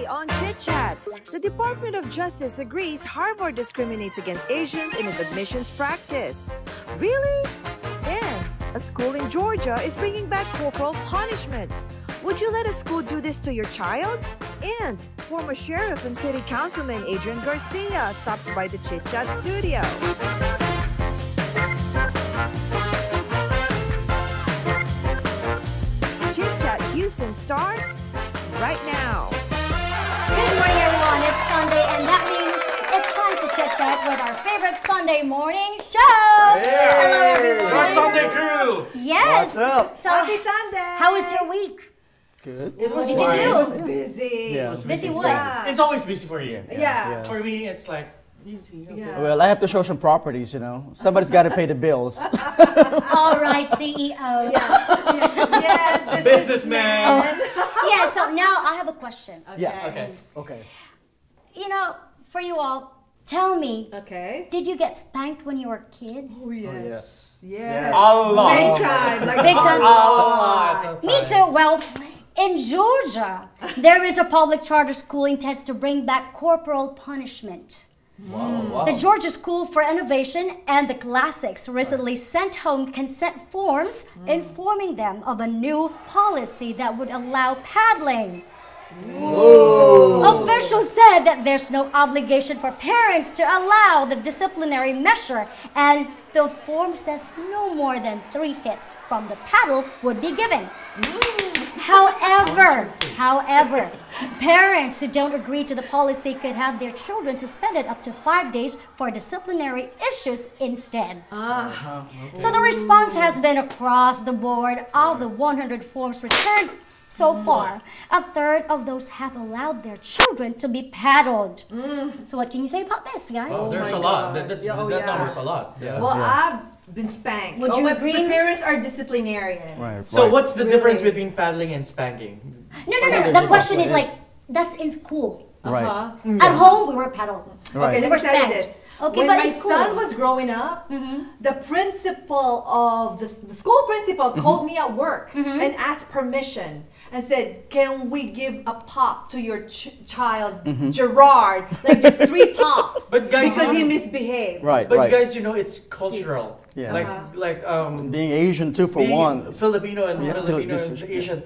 Today on Chit Chat, the Department of Justice agrees Harvard discriminates against Asians in its admissions practice. Really? And a school in Georgia is bringing back corporal punishment. Would you let a school do this to your child? And former sheriff and city councilman Adrian Garcia stops by the Chit Chat studio. Chit Chat Houston starts right now. Good morning, everyone. It's Sunday, and that means it's time to chit chat with our favorite Sunday morning show. Yes. Hello, everyone. Our Sunday crew. Yes. What's up? So, Happy Sunday. how was your week? Good. It was What did you fine. do? Busy. Yeah. Busy what? Yeah. It's always busy for you. Yeah. For me, it's like easy. Okay. Yeah. Well, I have to show some properties, you know. Somebody's got to pay the bills. All right, CEO. Yes, Businessman. Yeah, so now I have a question. Yeah. Okay. Okay. You know, for you all, tell me, Okay. did you get spanked when you were kids? Oh, yes. Yes. A lot. Big time. Like Big time. a lot. Me too. Well, in Georgia, there is a public charter schooling test to bring back corporal punishment. Wow. The Georgia School for Innovation and the Classics recently sent home consent forms informing them of a new policy that would allow paddling. Officials said that there's no obligation for parents to allow the disciplinary measure, and the form says no more than 3 hits from the paddle would be given. However, parents who don't agree to the policy could have their children suspended up to 5 days for disciplinary issues instead. So the response has been across the board. Of the 100 forms returned so far, a third of those have allowed their children to be paddled. So what can you say about this, guys? Oh, there's my a lot. gosh. That Yeah. number's a lot. Yeah. Well, I've been spanked. Would you my agree? My parents are disciplinarian. Right. So what's the difference Really? between paddling and spanking? No. The question is like, that's in school. Right. At home, we were paddled. Right. Okay, let We're me tell you spanked. this. Okay, when but my it's cool. son was growing up, the principal of the school principal called me at work and asked permission and said, "Can we give a pop to your child, Gerard? Like just 3 pops, But guys, because he misbehaved." Right. But right. guys, you know, it's cultural. Yeah. Like Being Asian too, for being one. Filipino and Yeah. Filipino This- and Asian.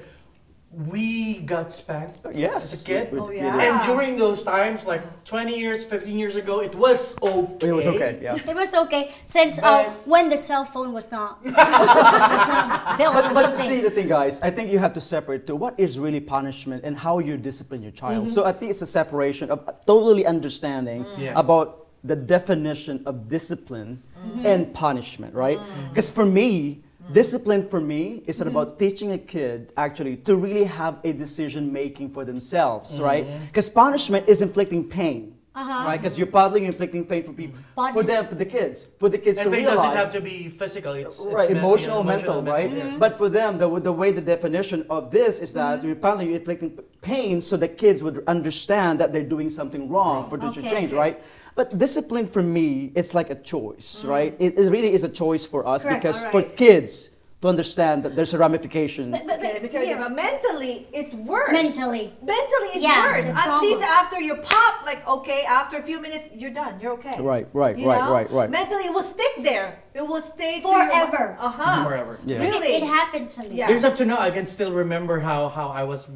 We got spanked Yes. as a kid. Oh, yeah. And during those times, like 20 years, 15 years ago, it was okay. It was okay. Yeah. It was okay since But- when the cell phone was not, built or But something. see the thing, guys, I think you have to separate to what is really punishment and how you discipline your child. So I think it's a separation of totally understanding Yeah. about the definition of discipline and punishment, right? Because for me, discipline for me is about teaching a kid actually to really have a decision making for themselves, right? Because punishment is inflicting pain. Right, because you're paddling, inflicting pain for people, for them, for the kids And to pain realize. doesn't have to be physical. It's Right, emotional, mental, right? yeah. But for them, the way the definition of this is that you're apparently inflicting pain so the kids would understand that they're doing something wrong for them to Okay. change, right? But discipline for me, it's like a choice, right? It really is a choice for us Correct. because All for right. kids to understand that there's a ramification. But Okay, let me tell you, here, but mentally, it's worse. mentally. Mentally, it's Yeah, worse. the At trauma. least after you pop, like, okay, after a few minutes, you're done. You're okay. Right. You know? Right. Mentally, it will stick there. It will stay Forever. To your, Forever. Yeah. Really? It happened to me. Yeah. There's up to now, I can still remember how I was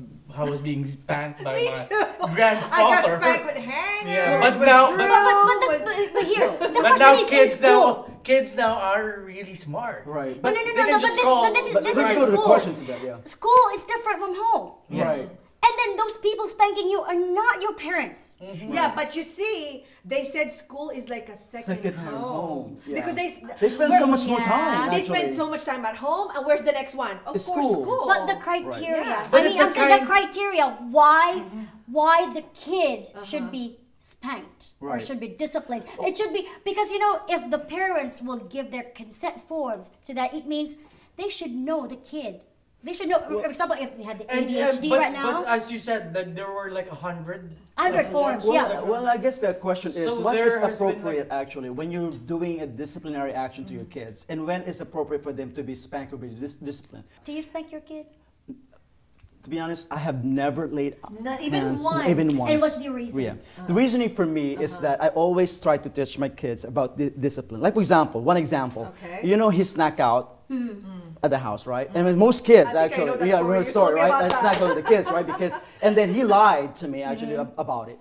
being spanked by Me my too. grandfather. I got spanked with hangers. Yeah, but with now- drills, But here, the But question now is in school. kids now are really smart. Right. But no, they can just but call- this Let's is go in to the school. question to that, yeah. School is different from home. Yes. Right. And then those people spanking you are not your parents. Yeah, but you see, they said school is like a second home. Yeah. Because They spend so much more Yeah. time. they actually. spend so much time at home, and where's the next one? Of It's course, school. But the criteria, Yeah. But I mean, the I'm saying the kind- criteria why the kids should be spanked or Right. should be disciplined. It should be because if the parents will give their consent forms to that, it means they should know the kid. They should know. For example, if they had the ADHD but, right now, But as you said, that there were like 100. 100 forms. Well, Yeah. well, I guess the question is, So what there is has been, appropriate actually when you're doing a disciplinary action to your kids, and when is appropriate for them to be spanked or be disciplined? Do you spank your kid? To be honest, I have never laid Not even hands, once. even once. And what's the reason? Yeah. The reasoning for me is that I always try to teach my kids about discipline. Like for example, one example. Okay. You know, he snack out at the house, right? And with most kids I think I know actually, that yeah, story. You told me right? about I that. snack out with the kids, right? Because and then he lied to me actually about it.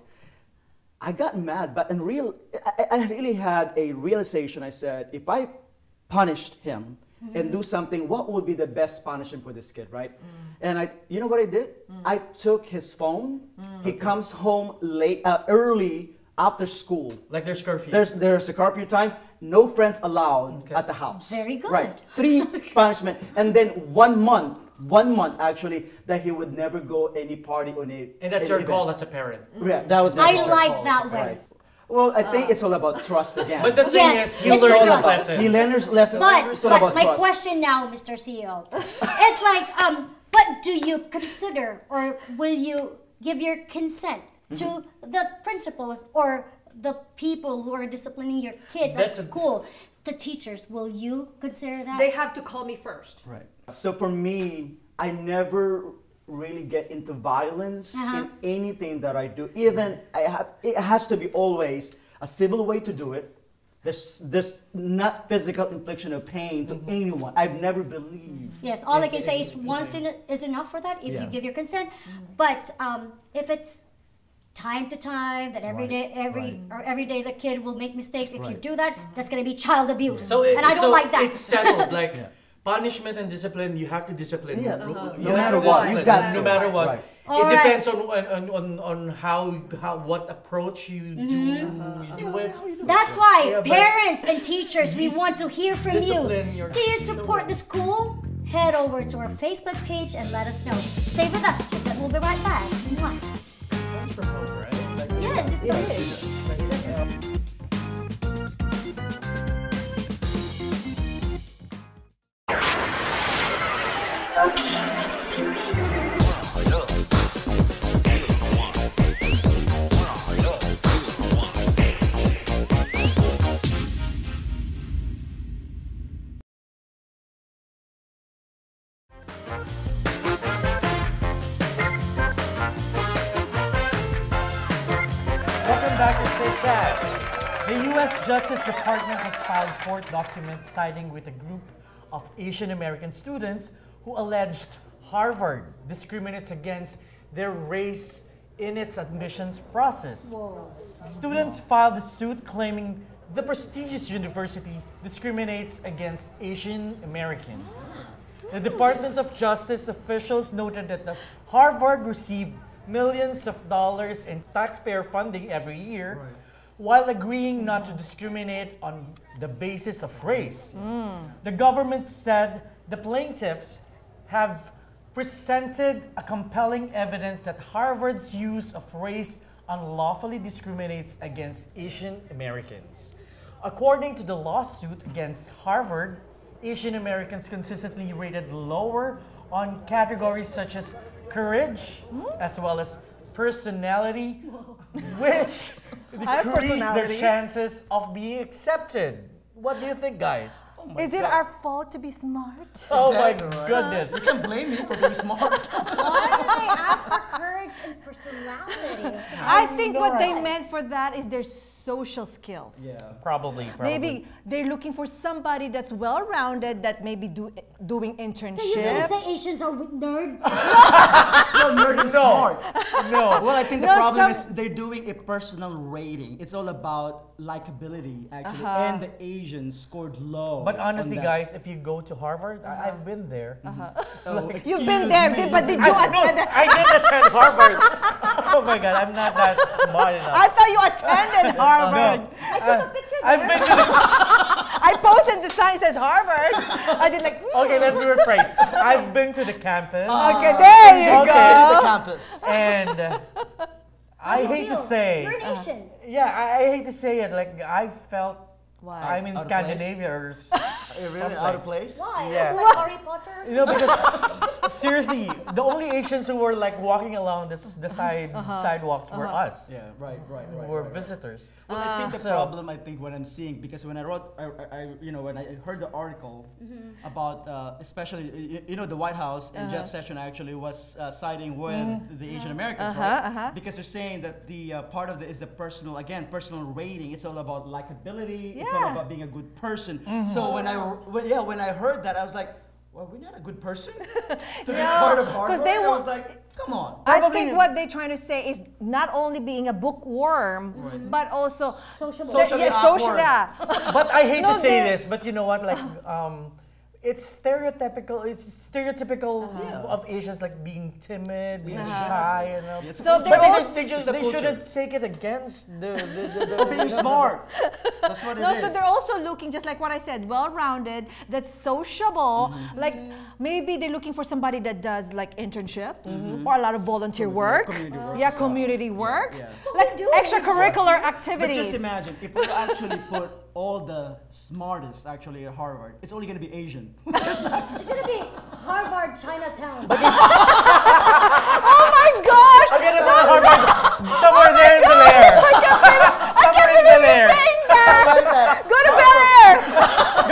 I got mad, but I really had a realization. I said, if I punished him and do something, what would be the best punishment for this kid, right? And you know what I did? I took his phone. He comes home early after school. Like there's curfew. There's a curfew time. No friends allowed at the house. Very good. Right. 3 punishment, and then 1 month. 1 month actually that he would never go any party or any. And that's any your call event. as a parent. Yeah, that was my I call. like that way. Right. Well, I think it's all about trust again. But the thing Yes, is, he it's learned the his trust. lesson. He learned his lesson. But, It's all but about my trust. question now, Mr. CEO, it's like, but do you consider or will you give your consent to the principals or the people who are disciplining your kids That's at school, the teachers? Will you consider that? They have to call me first. Right. So for me, I never really get into violence in anything that I do. Even it has to be always a civil way to do it. There's not physical infliction of pain to anyone. I've never believed. Yes, all I can say is once is enough for that if you give your consent. But if it's time to time, that every day the kid will make mistakes. If you do that, that's going to be child abuse. And I don't like that. It's settled. Like punishment and discipline, you have to discipline. Yeah. You No have matter to what, discipline, you got to. no matter what. Right. All It right. depends on how what approach you do it. That's why Yeah, but parents and teachers, we want to hear from you. discipline your Do you support the school? Head over to our Facebook page and let us know. Stay with us, Chit Chat. We'll be right back. Mwah. Starts from home, right? Like, Yes, it's the is. Welcome back to Chit Chat. The U.S. Justice Department has filed court documents siding with a group of Asian American students who alleged Harvard discriminates against their race in its admissions process. Students filed the suit claiming the prestigious university discriminates against Asian Americans. The Department of Justice officials noted that the Harvard received millions of dollars in taxpayer funding every year, while agreeing not to discriminate on the basis of race. The government said the plaintiffs have presented a compelling evidence that Harvard's use of race unlawfully discriminates against Asian Americans. According to the lawsuit against Harvard, Asian Americans consistently rated lower on categories such as courage as well as personality, which decrease their chances of being accepted. What do you think, guys? Is it our fault to be smart? Oh my goodness. You can blame me for being smart. Why do they ask for courage and personality? I think what they meant for that is their social skills. Yeah, probably. Maybe they're looking for somebody that's well-rounded, that maybe doing internship. So you gonna say Asians are nerds? No, nerd and smart. No. Well, I think the No, problem some- is they're doing a personal rating. It's all about likability, actually. And the Asians scored low. But honestly, on that. guys, if you go to Harvard, I've been there. Oh, You've been there, but did you attend? I did attend Harvard. Oh my God, I'm not that smart enough. I thought you attended Harvard. I took a picture there. I've been to the, I posted the sign says Harvard. I did like, okay, let me rephrase. I've been to the campus. okay, there you Okay. Visit the go. campus. And I hate to say, You're an Asian. yeah, I hate to say it. Like I felt Why? I'm in Out of Scandinavia or Really out of place? Why? Yeah. Like Harry Potter? Or You know, because seriously, the only Asians who were like walking along the sidewalks were us. Yeah, right. We're visitors. Well, I think the So- problem, what I'm seeing, because when I wrote, when I heard the article about, especially, the White House and Jeff Sessions actually was siding with the Asian Americans, right? Because they're saying that the part of it is the personal rating. It's all about likability. It's all about being a good person. So when I heard that, I was like, well, we're not a good person to be part of Harvard. Because they I was like, come on. I think what they're trying to say is not only being a bookworm, but also Sociable. Socially awkward. But I hate to say they- this, but you know what? Like, it's stereotypical. It's stereotypical of Asians like being timid, being shy, you know. It's a So culture. they're But also- they shouldn't take it against Or being smart. That's what it is. So they're also looking, just like what I said, well-rounded, that's sociable. Like maybe they're looking for somebody that does like internships or a lot of volunteer work. Community work. Yeah, community work. Yeah. Like extracurricular But activities. just imagine, if we actually put all the smartest actually at Harvard, it's only going to be Asian. It's gonna be Harvard Chinatown. Oh my gosh! I'm gonna put Harvard somewhere there in Bel Air. I can't believe you're saying that! Go to Bel Air!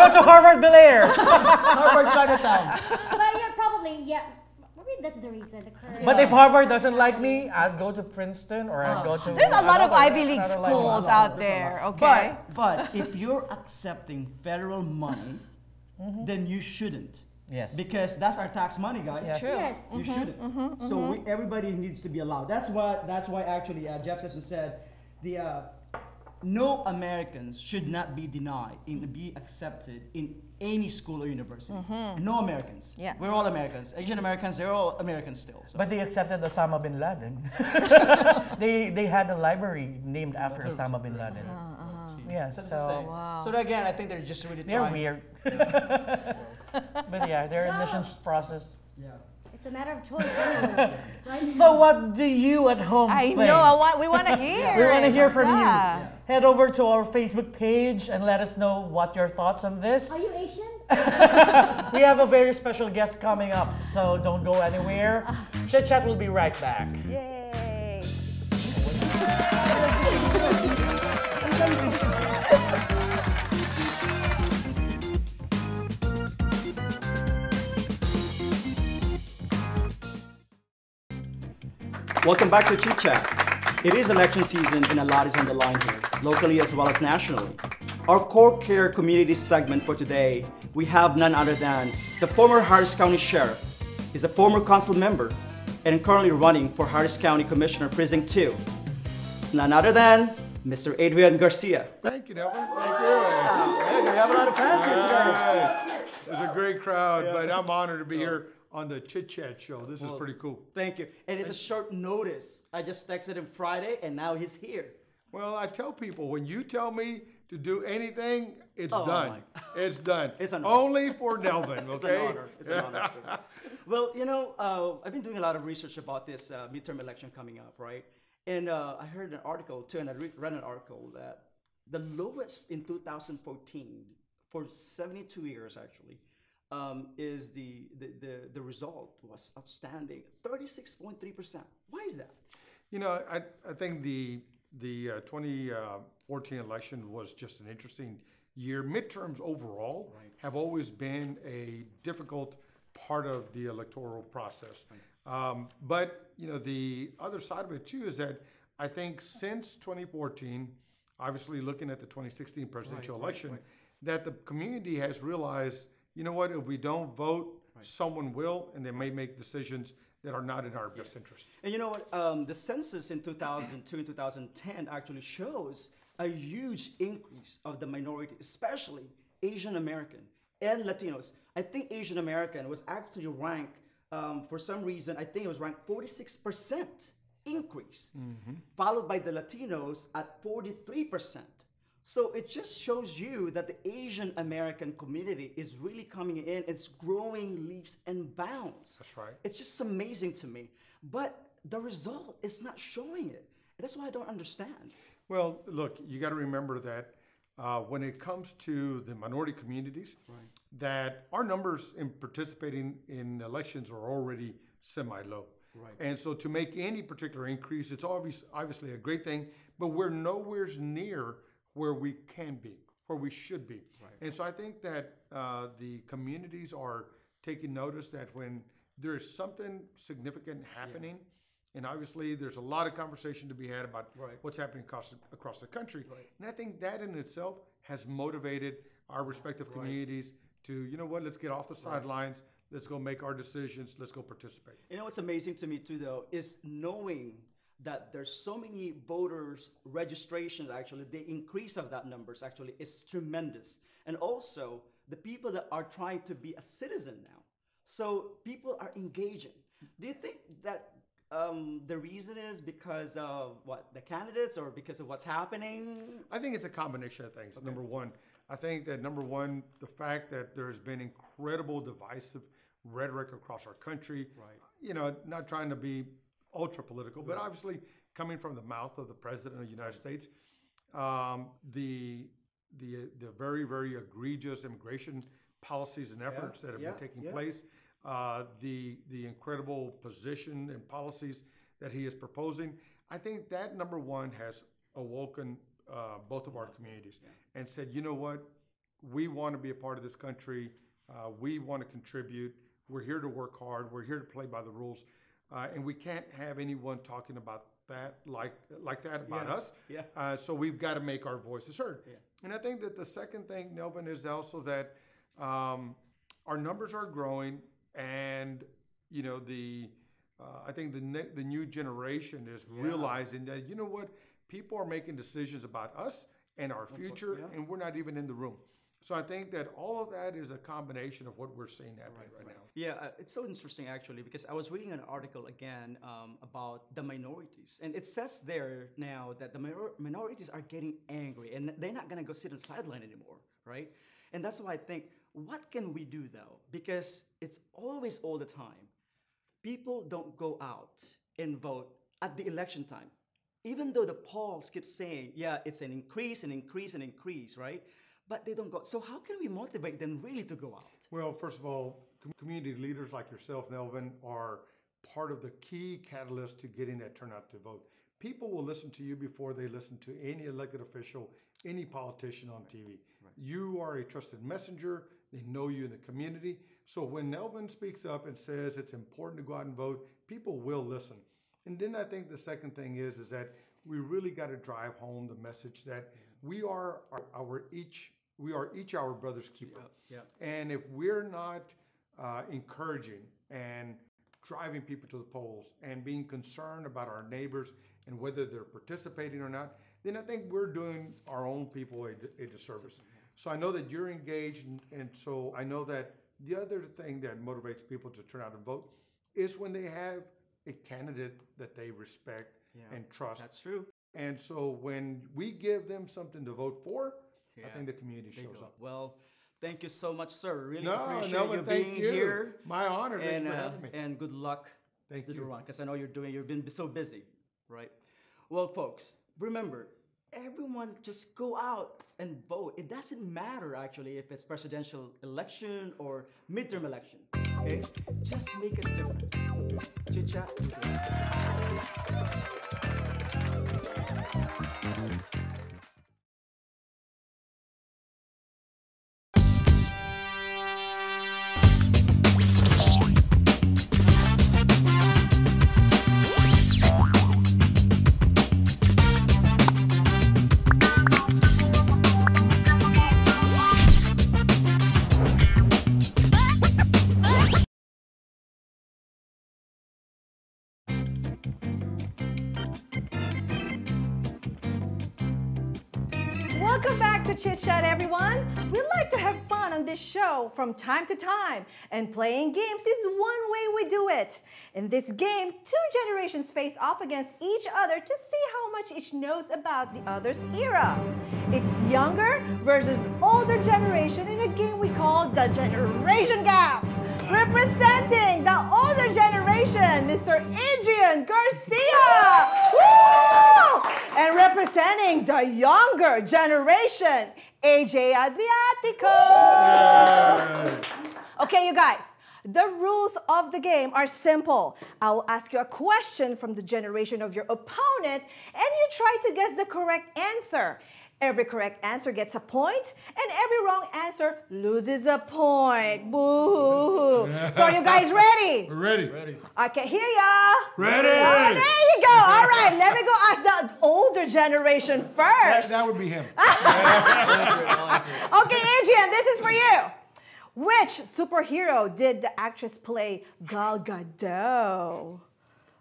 Go to Harvard Bel Air. Harvard Chinatown. But you're probably, maybe that's the reason. The current. But if Harvard doesn't like me, I'd go to Princeton or I'd go to. There's a lot of another- Ivy League another schools level. out there, okay? But if you're accepting federal money, then you shouldn't. Yes. Because that's our tax money, guys. Yes. True. Yes. You shouldn't. So everybody needs to be allowed. That's why actually Jeff Sessions said no Americans should not be denied and be accepted in any school or university. No Americans. Yeah. We're all Americans. Asian Americans, they're all Americans still. So. But they accepted Osama bin Laden. they had a library named after Osama bin Laden. Yeah, That's so the same. So again, I think they're just really they're trying. weird. But yeah, their admissions process. Yeah. It's a matter of choice anyway. Right? So what do you at home I think? know, we want to hear. We want to hear from Yeah. you. Head over to our Facebook page and let us know what your thoughts on this. Are you Asian? We have a very special guest coming up, so don't go anywhere. Chit Chat will be right back. Yay! Welcome back to Chit Chat. It is election season and a lot is on the line here, locally as well as nationally. Our core care community segment for today, we have none other than the former Harris County Sheriff. He's a former council member and currently running for Harris County Commissioner Precinct 2. It's none other than Mr. Adrian Garcia. Thank you, Nelson. Thank you. Hey, we have a lot of fans here today. It's a great crowd, but I'm honored to be here on the Chit Chat show. This is pretty cool. Thank you. And it's a short notice. I just texted him Friday and now he's here. Well, I tell people, when you tell me to do anything, it's Oh, done. It's done. It's an honor. Only for Delvin, okay? It's an honor. It's an honor, sir. Well, you know, I've been doing a lot of research about this midterm election coming up, right? And I heard an article too, and I read an article that the lowest in 2014 for 72 years actually is the result was outstanding, 36.3%. Why is that? You know, I think the 2014 election was just an interesting year. Midterms overall have always been a difficult part of the electoral process. But, you know, the other side of it too is that I think since 2014, obviously looking at the 2016 presidential election, that the community has realized, you know what, if we don't vote, someone will, and they may make decisions that are not in our best interest. And you know what? The census in 2002 and 2010 actually shows a huge increase of the minority, especially Asian American and Latinos. I think Asian American was actually ranked, for some reason, I think it was ranked 46% increase, followed by the Latinos at 43%. So it just shows you that the Asian American community is really coming in. It's growing leaps and bounds. That's right. It's just amazing to me. But the result is not showing it. That's why I don't understand. Well, look, you got to remember that when it comes to the minority communities, that our numbers in participating in elections are already semi-low. Right. And so to make any particular increase, it's obviously a great thing, but we're nowhere near where we can be, where we should be. Right. And so I think that the communities are taking notice that when there is something significant happening, and obviously there's a lot of conversation to be had about what's happening across the country. Right. And I think that in itself has motivated our respective communities to, you know what, let's get off the sidelines, let's go make our decisions, let's go participate. You know what's amazing to me too, though, is knowing that there's so many voters registrations. Actually, the increase of that numbers actually is tremendous. And also the people that are trying to be a citizen now. So people are engaging. Do you think that the reason is because of the candidates or because of what's happening? I think it's a combination of things. Number one, I think that the fact that there's been incredible divisive rhetoric across our country. Right. You know, not trying to be ultra political, but obviously coming from the mouth of the President of the United States, the very, very egregious immigration policies and efforts that have been taking place, the incredible position and policies that he is proposing. I think that number one has awoken both of our communities and said, you know what, we want to be a part of this country. We want to contribute. We're here to work hard. We're here to play by the rules. And we can't have anyone talking about that like that about us. Yeah. So we've got to make our voices heard. Yeah. And I think that the second thing, Nelvin, is also that our numbers are growing, and you know I think the new generation is realizing that, you know what, people are making decisions about us and our future, and we're not even in the room. So I think that all of that is a combination of what we're seeing happening right now. Yeah, it's so interesting actually, because I was reading an article again about the minorities, and it says there now that the minorities are getting angry and they're not gonna go sit on the sideline anymore, right? And that's why I think, what can we do though? Because it's always all the time, people don't go out and vote at the election time. Even though the polls keep saying, yeah, it's an increase, right? But they don't go. So how can we motivate them really to go out? Well, first of all, community leaders like yourself, Nelvin, are part of the key catalyst to getting that turnout to vote. People will listen to you before they listen to any elected official, any politician on TV. Right. You are a trusted messenger. They know you in the community. So when Nelvin speaks up and says it's important to go out and vote, people will listen. And then I think the second thing is that we really got to drive home the message that we are each our brother's keeper. And if we're not encouraging and driving people to the polls and being concerned about our neighbors and whether they're participating or not, then I think we're doing our own people a disservice. So I know that you're engaged, and so I know that the other thing that motivates people to turn out and vote is when they have a candidate that they respect and trust. That's true. And so when we give them something to vote for, I think the community shows up. Well, thank you so much, sir. Really appreciate you thank being you. here. My honor. Thank you for having me. And good luck to the run, because I know you've been so busy, right? Well, folks, remember, everyone just go out and vote. It doesn't matter actually if it's presidential election or midterm election. Okay, just make a difference. Chit Chat. Welcome back to Chit Chat, everyone. We like to have fun on this show from time to time, and playing games is one way we do it. In this game, two generations face off against each other to see how much each knows about the other's era. It's younger versus older generation in a game we call the Generation Gap. Representing the older generation, Mr. Adrian Garcia. Woo! And representing representing the younger generation, AJ Adriatico. Okay, you guys. The rules of the game are simple. I will ask you a question from the generation of your opponent, and you try to guess the correct answer. Every correct answer gets a point, and every wrong answer loses a point. Boo! So you guys ready? We're ready. Ready. I can hear ya. Ready. Oh, there you go. All right, let me go ask the older generation first. That would be him. Okay, Adrian, this is for you. Which superhero did the actress play Gal Gadot?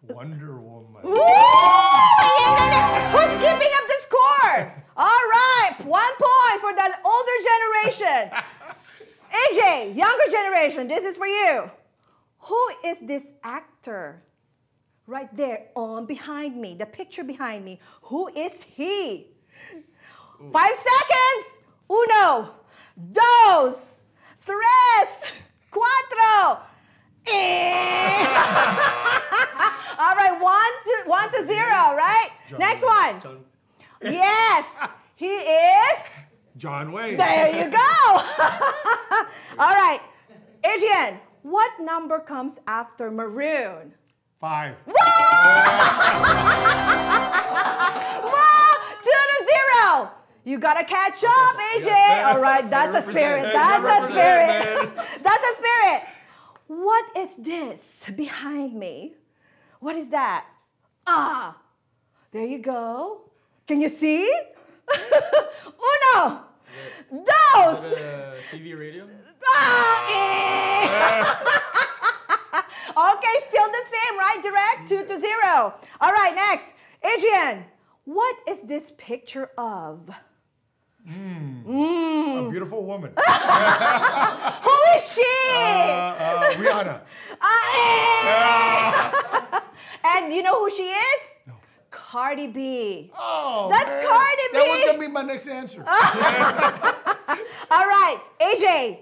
Wonder Woman. Woo! Who's keeping up the score? All right, 1 point for the older generation. AJ, younger generation, this is for you. Who is this actor? Right there on behind me, the picture behind me. Who is he? 5 seconds. 1, 2, 3, 4. All right, 1 to 0, right? Next one. Yes, he is John Wayne. There you go. All right, Adrian, what number comes after maroon? 5. Whoa! Whoa! 2 to 0. You gotta catch up, AJ. All right, that's a spirit. That's a spirit. That's a spirit. What is this behind me? What is that? Ah, there you go. Can you see? 1, 2. CV radio? Okay, still the same, right? Direct, 2 to 0. All right, next. Adrian, what is this picture of? A beautiful woman. Who is she? Rihanna. And you know who she is? No. Cardi B. Oh, That's man. Cardi B. That was going to be my next answer. All right, AJ,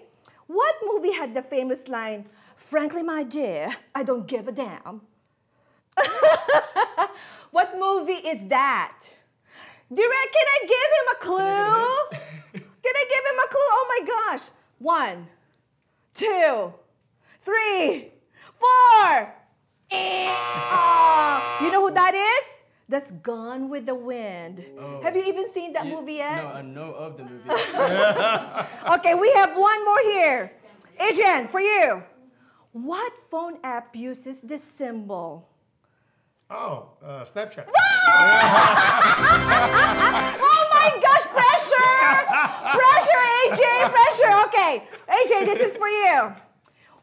what movie had the famous line, "Frankly, my dear, I don't give a damn"? What movie is that? Direct, can I give him a clue? Can I give him a clue? Oh my gosh. 1, 2, 3, 4. You know who that is? That's Gone with the Wind. Oh. Have you even seen that movie yet? No, I know of the movie. Okay, we have one more here. Adrian, for you. What phone app uses this symbol? Oh, Snapchat. Oh my gosh, pressure! Pressure, AJ, pressure. Okay, AJ, this is for you.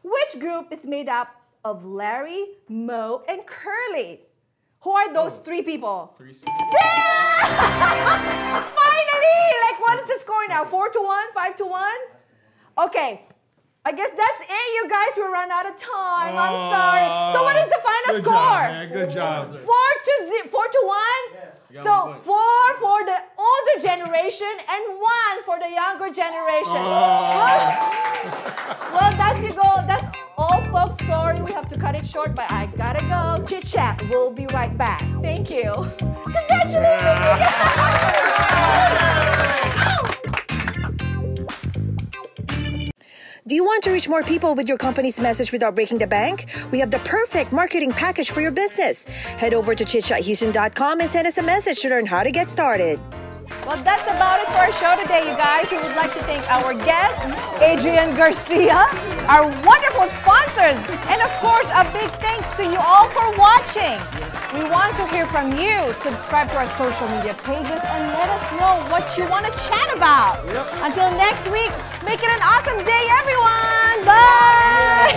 Which group is made up of Larry, Mo, and Curly? Who are those 3 people? 3 Finally! Like, what is the score now? 4 to 1? 5 to 1? Okay. I guess that's it, you guys. We run out of time. I'm sorry. So what is the final score? Good job. 4 to 1? Yes. So 4 for the older generation and 1 for the younger generation. Well, that's all, folks. Sorry, we have to cut it short, but I gotta go. Chit Chat. We'll be right back. Thank you. Congratulations. Do you want to reach more people with your company's message without breaking the bank? We have the perfect marketing package for your business. Head over to chitchathouston.com and send us a message to learn how to get started. Well, that's about it for our show today, you guys. We would like to thank our guest, Adrian Garcia, our wonderful sponsors, and of course, a big thanks to you all for watching. We want to hear from you. Subscribe to our social media pages and let us know what you want to chat about. Until next week, make it an awesome day, everyone. Bye.